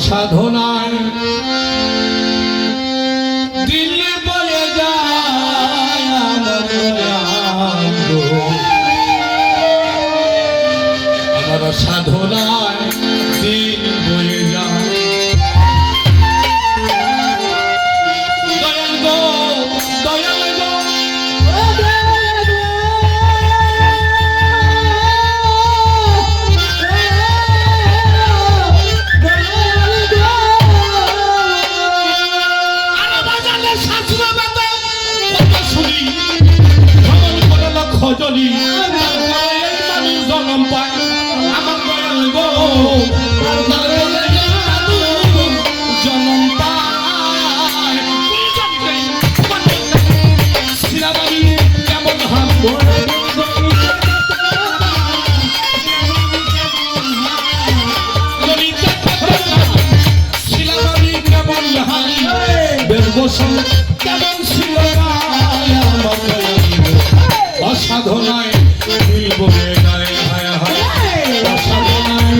সাধনায় দিল্লি বয়ে যায় আমার সাধনায় দিন বয়ে যায় দয়াল গো দয়াল গো খজলি মানুষ জন্ম পায় আমার দয়াল গো জন্ম পায় শিলাবাড়ি কেমন হাম শিলাবাড়ি কেমন হাম বেরবসন কেমন ছিল আমার অসাধনায় দিল বলে যায় হায় হায় অসাধনায়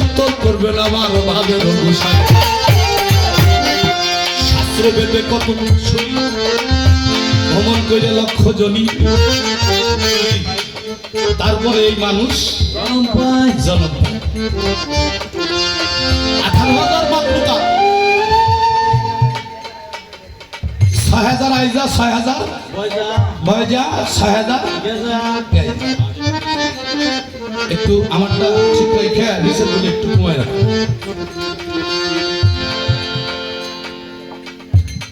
উত্তর করবেন আমার ভাবের অনুসারে শাস্ত্র বেদে কত শুনি ভ্রমণ করে লক্ষ জনী তারপরে এই মানুষ জন্ম পায় 18,000 মাতৃকা 6,000 আইজা 6,000 বয়জা 6,000 একটু আমারটা ঠিক রেখে নিচের দিকে একটু কমায় রাখো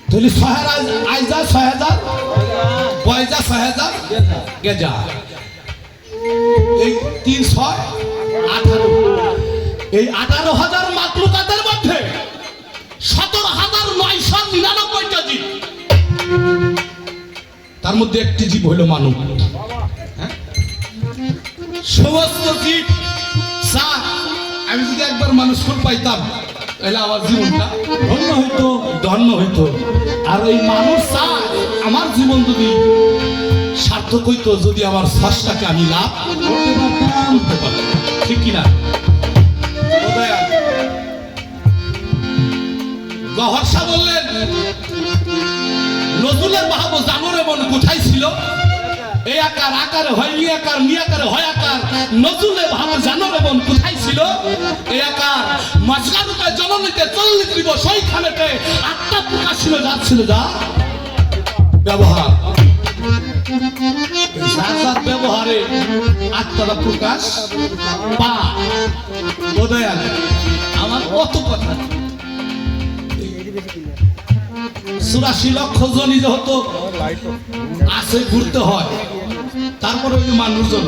তাহলে 6,000 আইজা 6,000 বয়জা 6,000 গেজা এই 3 6 18 এই 18,000 মাতৃকাদের মধ্যে 17,999টা জীব তার মধ্যে একটি জীব হলো মানব সমস্ত জীব আমি যদি একবার মানুষ ফুল পাইতাম তাহলে আমার জীবনটা ধন্য হইতো আর ওই মানুষ আমার জীবন যদি সার্থক হইতো যদি আমার শ্বাসটাকে আমি লাভ করতে পারতাম ঠিক কিনা গহর্ষা বললেন নজরুলের বাহাবো জানোরে মন কোথায় ছিল এই আকার আকারে হয় নি আকার নি আকারে হয় আকার নজরুলের বাহাবো জানোরে মন কোথায় ছিল এই আকার মাঝখানে জননীতে 40 দিবস ওইখানেতে আত্মা প্রকাশ ছিল যাচ্ছিল যা ব্যবহার যার ব্যবহারে আত্মারা প্রকাশ পা বোধয়াল আমার কত কথা 84 লক্ষ জনই যেহেতু আছে ঘুরতে হয় তারপরে ওই মানুষজন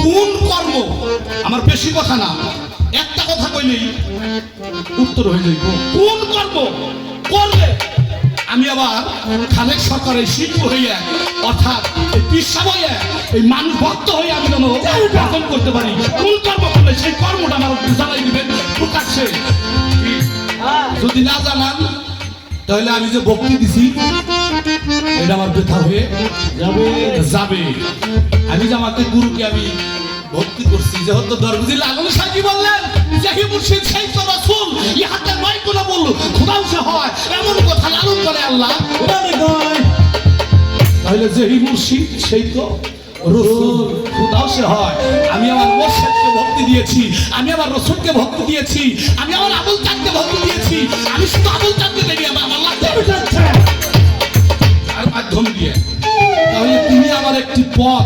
কোন কর্ম আমার বেশি কথা না একটা কথা কইলেই উত্তর হয়ে যাইব কোন কর্ম করলে আমি আবার খালেক সরকারের শিল্প হইয়া অর্থাৎ এই পিসাব হইয়া এই মানুষ ভক্ত হয়ে আমি যেন পালন করতে পারি। কোন কর্ম করলে সেই কর্মটা আমার জানাই দিবেন প্রকাশ্যে। যদি না জানান তাহলে আমি যে ভক্তি দিছি এটা আমার ব্যথা হয়ে যাবে যাবে। আমি যে আমাকে গুরুকে আমি ভক্তি করছি, যেহেতু দরবেজি লালন সাহেব বললেন যেহি মুর্শিদ সেই তো রাসূল, ইহাতে নয় কোন বল খোদাও সে হয় এমন কথা লালন করে আল্লাহ। তাহলে যেহি মুর্শিদ সেই তো রাসূল, খোদাও সে হয়। আমি আমার মুর্শিদকে ভক্তি দিয়েছি, আমি আমার রাসূলকে ভক্তি দিয়েছি, আমি আমার আবুল চাঁদকে ভক্তি দিয়েছি। আমি শুধু আবুল চাঁদকে দেখি আমার আল্লাহ আর মাধ্যম দিয়ে। তাহলে তুমি আমার একটি পথ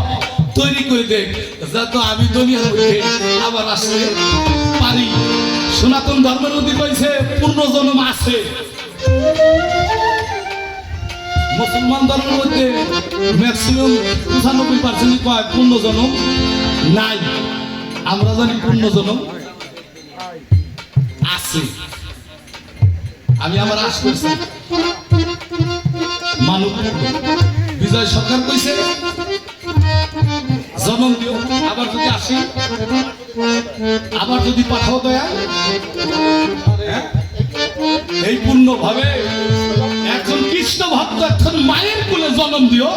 তৈরি করে দেখ যাতে আমি দুনিয়ার মধ্যে আবার আসতে পারি। সনাতন ধর্মের মধ্যে কইছে পূর্ণজন্ম আছে, মুসলমান ধর্মের মধ্যে ম্যাক্সিমাম 95% কয় পূর্ণজন্ম নাই। আমরা জানি পূর্ণজন্ম আছে। আমি আবার আশ করছি মানব বিজয় সরকার কইছে জন্ম দিও, আবার যদি আসি আবার যদি পাঠাও দয়া এই পূর্ণ ভাবে একজন কৃষ্ণ ভক্ত একজন মায়ের কোলে জন্ম দিও।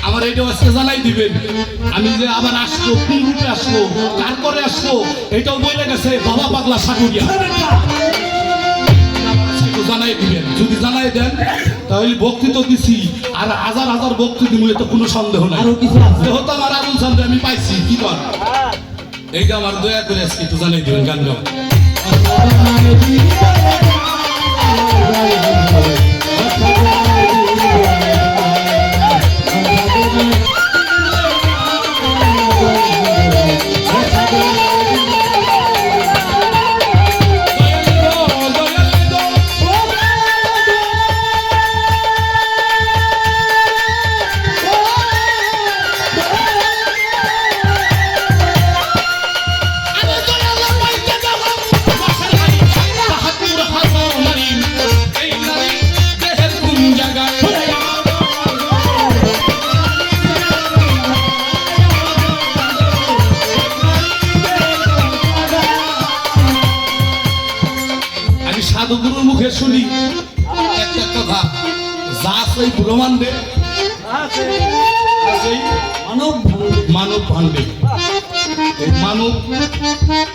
আমার এইটা আজকে জানাই দিবেন। আমি যে আবার আসবো, কোন রূপে আসবো, কার করে আসবো এটাও বলে গেছে বাবা পাগলা সাকুরিয়া। জানাই দিবেন, যদি জানাই দেন তাহলে ভক্তি তো দিছি আর হাজার হাজার ভক্তি দিব, এতে কোনো সন্দেহ নাই। যেহেতু আমার আবুল চাঁদ আমি পাইছি কি কর, এইটা আমার দয়া করে আজকে একটু জানাই দিবেন গান গাও। সাধুগুরুর মুখে শুনি একটা কথা, যা সেই ব্রহ্মাণ্ডে মানব ভাণ্ডে মানব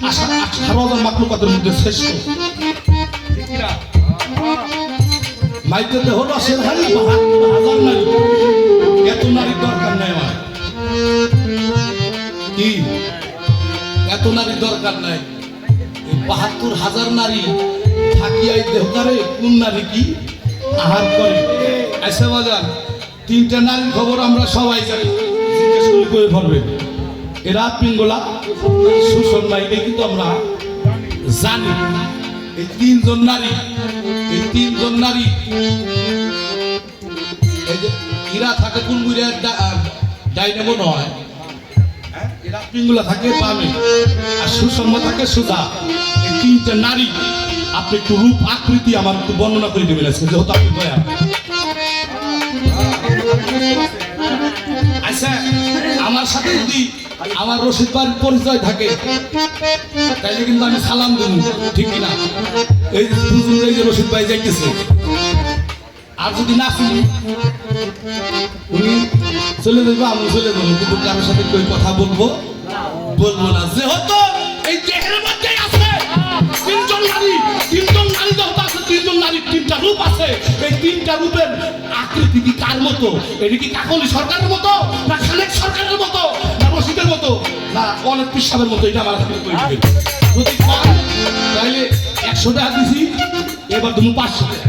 18,000 মাকলুকাতের মধ্যে শ্রেষ্ঠ। মাইতে দেহ রসের হারি হাজার নারী, এত নারীর দরকার নাই আমার, কি এত নারীর দরকার নাই। 72,000 নারী থাকিয়াই দেহকারে কোন নারী কি আহার করে। আচ্ছা বাজান, 3টা নারীর খবর আমরা সবাই জানি, জিজ্ঞেস করে পারবে এরা পিঙ্গলা সুষমা, এটা কিন্তু আমরা জানি। এই 3জন নারী, এই 3জন নারী এই যে ইরা থাকে কোন বুড়ে ডাইনামো নয়, এরা পিঙ্গলা থাকে বামে আর সুষমা থাকে সোজা। এই 3টা নারী আপনি একটু রূপ আকৃতি আমার একটু বর্ণনা করে দেবেন আজকে, যেহেতু আপনি দয়া। আচ্ছা, আমার সাথে যদি আমার রশিদ ভাইয়ের পরিচয় থাকে তাইলে কিন্তু আমি সালাম দেবো, ঠিক কিনা? এই যে রশিদ ভাই যাইতেছে, আর যদি না শুনি উনি চলে যাবো, আমি চলে যাবো, কিন্তু কারোর সাথে কই কথা বলবো না। যেহেতু এই দেহের মধ্যে আছে 3জন নারী, 3জন নারী যখন আছে 3জন নারীর 3টা রূপ আছে। এই 3টা রূপের আকৃতি কি কার মতো? এটা কি কাকলি সরকারের মতো, না খালেক সরকারের মতো, না রশিদের মতো, না অনেক পিসাবের মতো? এটা আমার কাছে করে দিবেন। যদি পান তাহলে 100 টাকা দিছি, এবার তুমি 500 টাকা।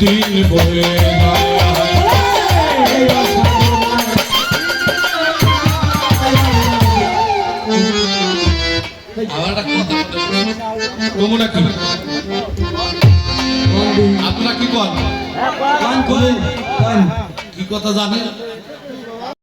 দিন বয়ে না আমার একটা কথা তোমরা কি আপনারা কি কন কি কথা জানেন